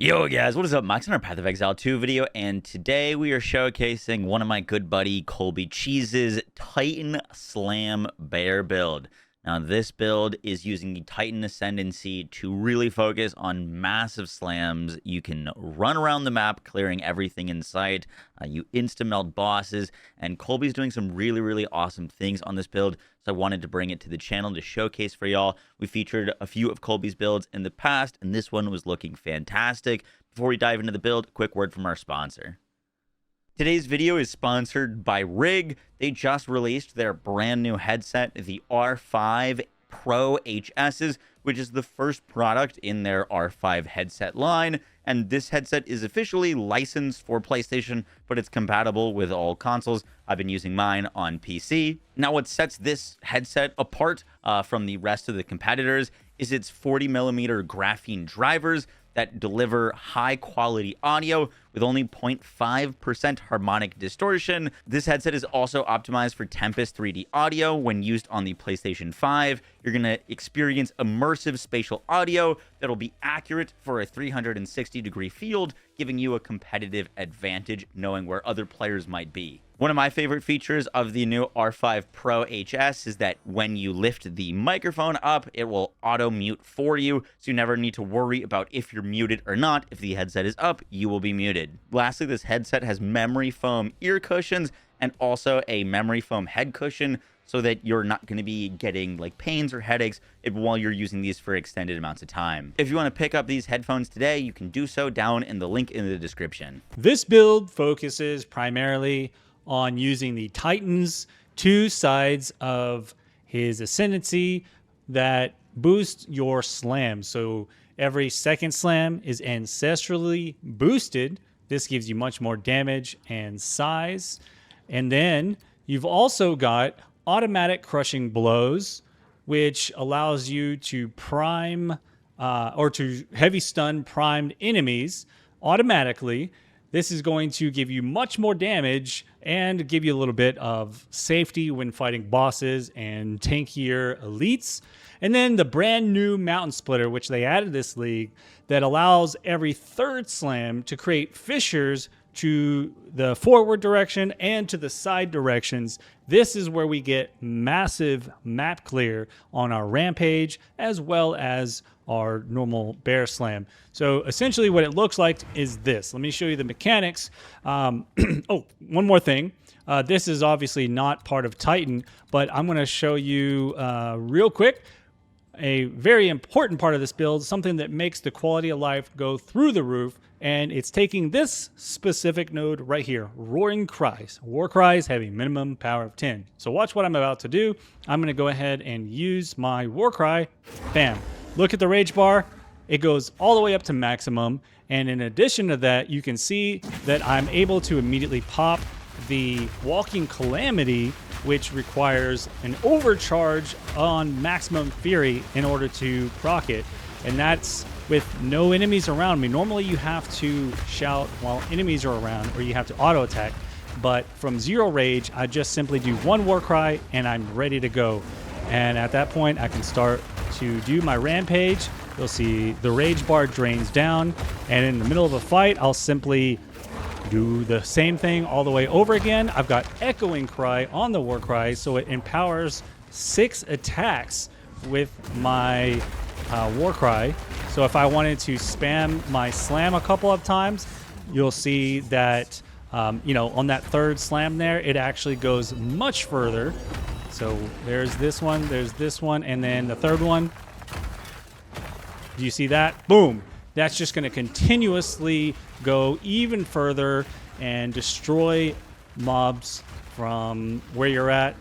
Yo guys, what is up? Max on our Path of Exile 2 video, and today we are showcasing one of my good buddy ColbyCheeZe's Titan Slam Bear build. Now this build is using the Titan Ascendancy to really focus on massive slams. You can run around the map clearing everything in sight. You insta-melt bosses, and Colby's doing some really awesome things on this build, so I wanted to bring it to the channel to showcase for y'all. We featured a few of Colby's builds in the past, and this one was looking fantastic. Before we dive into the build, a quick word from our sponsor. Today's video is sponsored by Rig. They just released their brand new headset, the R5 Pro HSs, which is the first product in their R5 headset line. And this headset is officially licensed for PlayStation, but it's compatible with all consoles. I've been using mine on PC. Now, what sets this headset apart from the rest of the competitors is its 40mm graphene drivers that deliver high quality audio with only 0.5% harmonic distortion. This headset is also optimized for Tempest 3D audio. When used on the PlayStation 5, you're gonna experience immersive spatial audio that'll be accurate for a 360-degree field, giving you a competitive advantage knowing where other players might be. One of my favorite features of the new R5 Pro HS is that when you lift the microphone up, it will auto mute for you, so you never need to worry about if you're muted or not. If the headset is up, you will be muted. Lastly, this headset has memory foam ear cushions and also a memory foam head cushion, so that you're not going to be getting like pains or headaches while you're using these for extended amounts of time. If you want to pick up these headphones today, you can do so down in the link in the description. This build focuses primarily on using the Titan's two sides of his ascendancy that boost your slam. So every second slam is ancestrally boosted. This gives you much more damage and size. And then you've also got automatic crushing blows, which allows you to prime or to heavy stun primed enemies automatically. This is going to give you much more damage and give you a little bit of safety when fighting bosses and tankier elites. And then the brand new Mountain Splitter, which they added this league, that allows every third slam to create fissures to the forward direction and to the side directions. This is where we get massive map clear on our rampage as well as our normal bear slam. So essentially what it looks like is this. Let me show you the mechanics. Oh, one more thing. This is obviously not part of Titan, but I'm going to show you real quick a very important part of this build, something that makes the quality of life go through the roof, and it's taking this specific node right here, Roaring Cries. War Cries have a minimum power of 10. So watch what I'm about to do. I'm going to go ahead and use my War Cry. Bam. Look at the rage bar. It goes all the way up to maximum, and in addition to that, you can see that I'm able to immediately pop the Walking Calamity, which requires an overcharge on maximum fury in order to proc it, and that's with no enemies around me. Normally you have to shout while enemies are around, or you have to auto attack, but from zero rage I just simply do one War Cry and I'm ready to go. And at that point I can start to do my rampage. You'll see the rage bar drains down, and in the middle of a fight I'll simply do the same thing all the way over again. I've got Echoing Cry on the War Cry, so it empowers 6 attacks with my War Cry. So if I wanted to spam my slam a couple of times, you'll see that you know, on that third slam there, it actually goes much further. So there's this one, and then the third one. Do you see that? Boom. That's just going to continuously go even further and destroy mobs from where you're at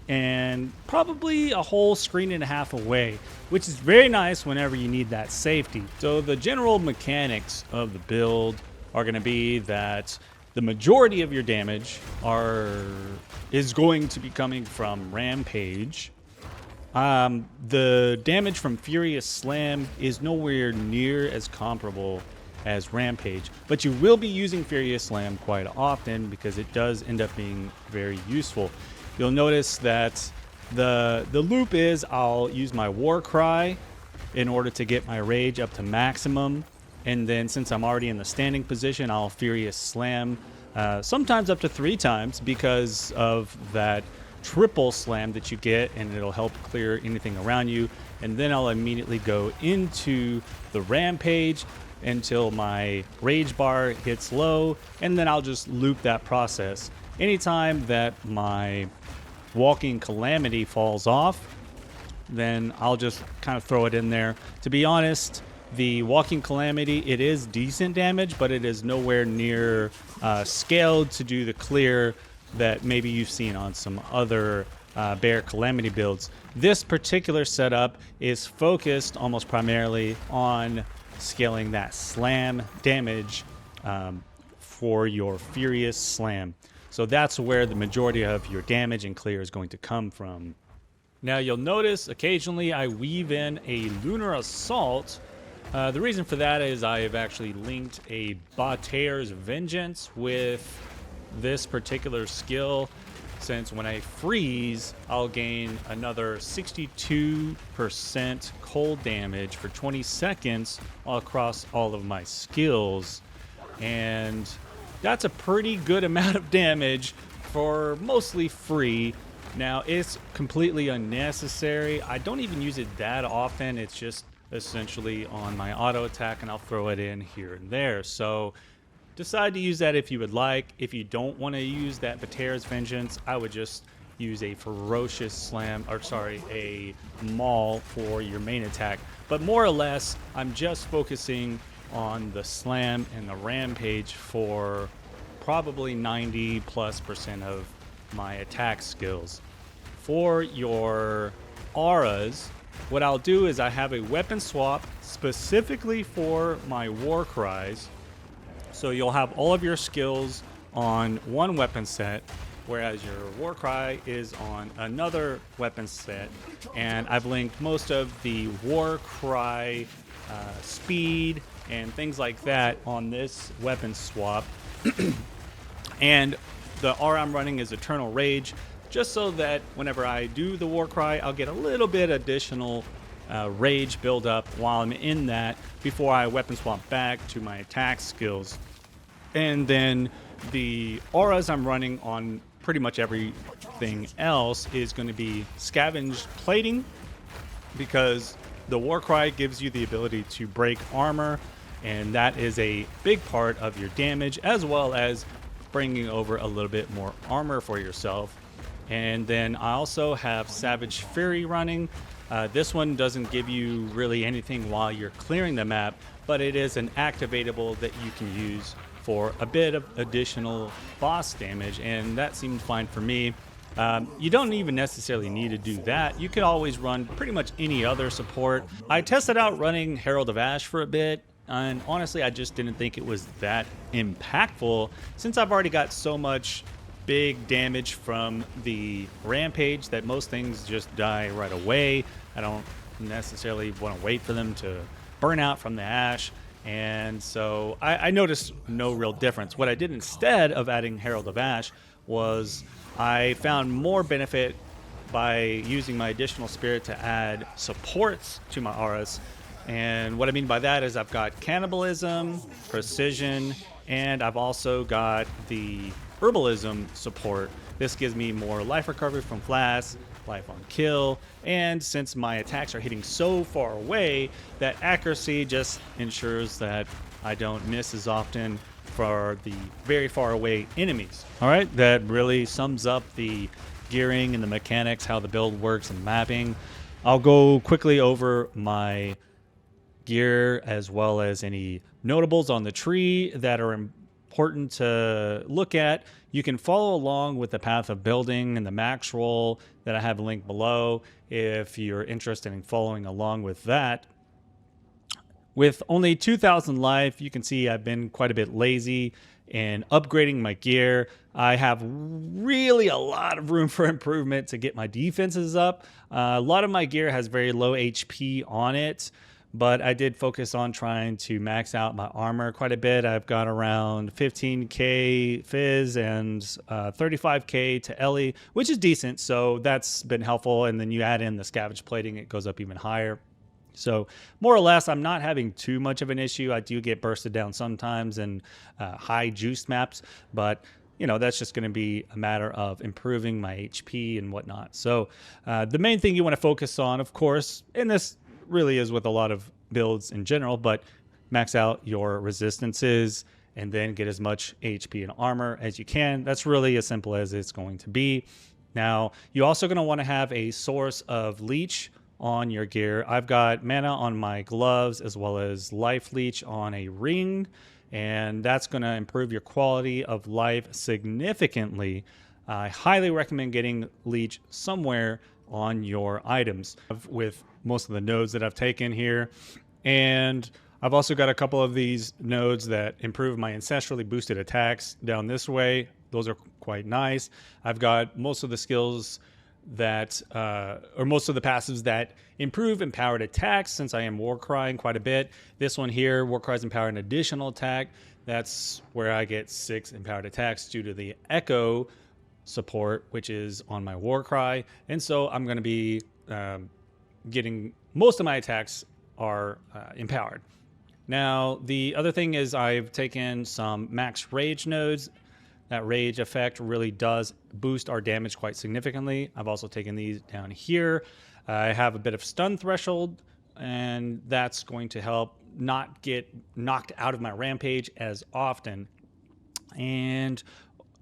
and probably a whole screen and a half away, which is very nice whenever you need that safety. So the general mechanics of the build are going to be that the majority of your damage is going to be coming from Rampage. The damage from Furious Slam is nowhere near as comparable as Rampage, but you will be using Furious Slam quite often because it does end up being very useful. You'll notice that the loop is I'll use my War Cry in order to get my rage up to maximum. And then since I'm already in the standing position, I'll Furious Slam, sometimes up to 3 times because of that triple slam that you get, and it'll help clear anything around you. And then I'll immediately go into the Rampage until my rage bar hits low, and then I'll just loop that process. Anytime that my Walking Calamity falls off, then I'll just kind of throw it in there. To be honest, the Walking Calamity, it is decent damage, but it is nowhere near scaled to do the clear that maybe you've seen on some other Bear Calamity builds. This particular setup is focused almost primarily on scaling that slam damage for your Furious Slam. So that's where the majority of your damage and clear is going to come from. Now you'll notice occasionally I weave in a Lunar Assault. The reason for that is I have actually linked a Bater's Vengeance with this particular skill, since when I freeze, I'll gain another 62% cold damage for 20 seconds across all of my skills. And that's a pretty good amount of damage for mostly free. Now, it's completely unnecessary. I don't even use it that often. It's just essentially on my auto attack, and I'll throw it in here and there. So decide to use that if you would like. If you don't want to use that Bater's Vengeance, I would just use a Ferocious Slam, or sorry, a Maul for your main attack. But more or less, I'm just focusing on the Slam and the Rampage for probably 90+% of my attack skills. For your auras, what I'll do is I have a weapon swap specifically for my war cries. So you'll have all of your skills on one weapon set, whereas your war cry is on another weapon set. And I've linked most of the war cry speed and things like that on this weapon swap. And the aura I'm running is Eternal Rage, just so that whenever I do the war cry, I'll get a little bit additional rage build up while I'm in that before I weapon swap back to my attack skills. And then the auras I'm running on pretty much everything else is going to be Scavenged Plating, because the war cry gives you the ability to break armor, and that is a big part of your damage, as well as bringing over a little bit more armor for yourself. And then I also have Savage Fury running. This one doesn't give you really anything while you're clearing the map, but it is an activatable that you can use for a bit of additional boss damage, and that seemed fine for me. You don't even necessarily need to do that. You could always run pretty much any other support. I tested out running Herald of Ash for a bit, and honestly, I just didn't think it was that impactful, since I've already got so much big damage from the Rampage that most things just die right away. I don't necessarily want to wait for them to burn out from the Ash. And so I noticed no real difference. What I did instead of adding Herald of Ash was I found more benefit by using my additional spirit to add supports to my auras. And what I mean by that is I've got Cannibalism, Precision, and I've also got the Herbalism support. This gives me more life recovery from Flash, life on kill, and since my attacks are hitting so far away, that accuracy just ensures that I don't miss as often for the very far away enemies. All right, that really sums up the gearing and the mechanics, how the build works and mapping. I'll go quickly over my gear as well as any notables on the tree that are important to look at. You can follow along with the path of building and the max roll that I have linked below if you're interested in following along with that. With only 2,000 life, you can see I've been quite a bit lazy in upgrading my gear. I have really a lot of room for improvement to get my defenses up. A lot of my gear has very low HP on it, but I did focus on trying to max out my armor quite a bit. I've got around 15k Fizz and 35k to Ellie, which is decent, so that's been helpful. And then you add in the Scavenge Plating, it goes up even higher. So more or less, I'm not having too much of an issue. I do get bursted down sometimes in high juice maps, but that's just going to be a matter of improving my HP and whatnot. So the main thing you want to focus on, of course, and this really is with a lot of builds in general, but max out your resistances and then get as much HP and armor as you can. That's really as simple as it's going to be. Now, you're also going to want to have a source of leech on your gear. I've got mana on my gloves as well as life leech on a ring, and that's going to improve your quality of life significantly. I highly recommend getting leech somewhere on your items with most of the nodes that I've taken here. And I've also got a couple of these nodes that improve my ancestrally boosted attacks down this way. Those are quite nice. I've got most of the skills that, or most of the passives that improve empowered attacks, since I am Warcrying quite a bit. This one here, Warcry's empower an additional attack. That's where I get 6 empowered attacks due to the Echo support, which is on my Warcry. And so I'm going to be getting most of my attacks are empowered. Now, the other thing is I've taken some max rage nodes. That rage effect really does boost our damage quite significantly. I've also taken these down here. I have a bit of stun threshold, and that's going to help not get knocked out of my rampage as often. And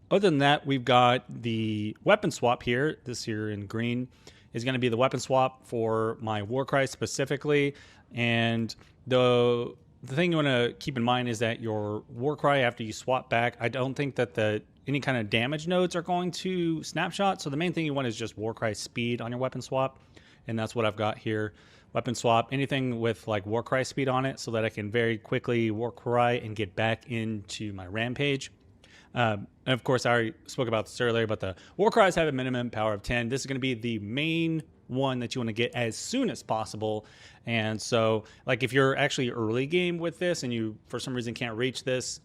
other than that, we've got the weapon swap here. This here in green is going to be the weapon swap for my Warcry specifically. And the thing you want to keep in mind is that your Warcry, after you swap back, I don't think that any kind of damage nodes are going to snapshot. So the main thing you want is just Warcry speed on your weapon swap. And that's what I've got here. Weapon swap, anything with like Warcry speed on it, so that I can very quickly Warcry and get back into my rampage. And of course, I already spoke about this earlier, but the Warcries have a minimum power of 10. This is going to be the main one that you want to get as soon as possible. And so, like, if you're actually early game with this and you, for some reason, can't reach this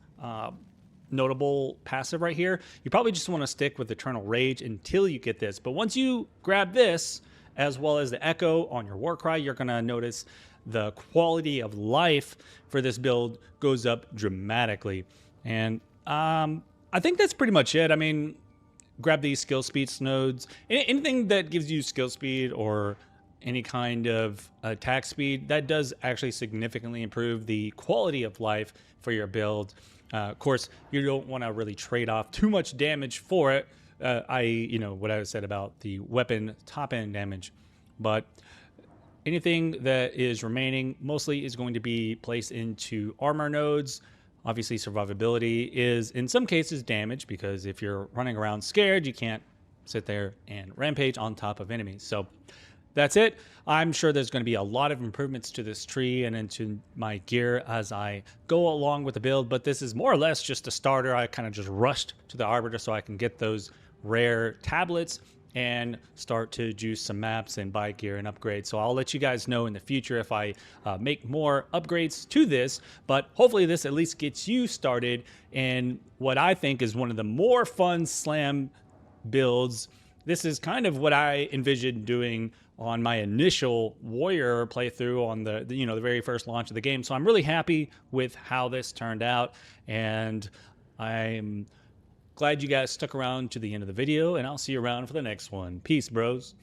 notable passive right here, you probably just want to stick with Eternal Rage until you get this. But once you grab this, as well as the Echo on your Warcry, you're going to notice the quality of life for this build goes up dramatically. And I think that's pretty much it. I mean, grab these skill speed nodes. Anything that gives you skill speed or any kind of attack speed, that does actually significantly improve the quality of life for your build. Of course, you don't want to really trade off too much damage for it. What I said about the weapon top end damage, but anything that is remaining mostly is going to be placed into armor nodes. Obviously, survivability is in some cases damage, because if you're running around scared, you can't sit there and rampage on top of enemies. So that's it. I'm sure there's going to be a lot of improvements to this tree and into my gear as I go along with the build, but this is more or less just a starter. I kind of just rushed to the Arbiter so I can get those rare tablets and start to juice some maps and buy gear and upgrade. So I'll let you guys know in the future if I make more upgrades to this, but hopefully this at least gets you started in what I think is one of the more fun slam builds. This is kind of what I envisioned doing on my initial Warrior playthrough on the very first launch of the game. So I'm really happy with how this turned out, and I'm glad you guys stuck around to the end of the video, and I'll see you around for the next one. Peace, bros.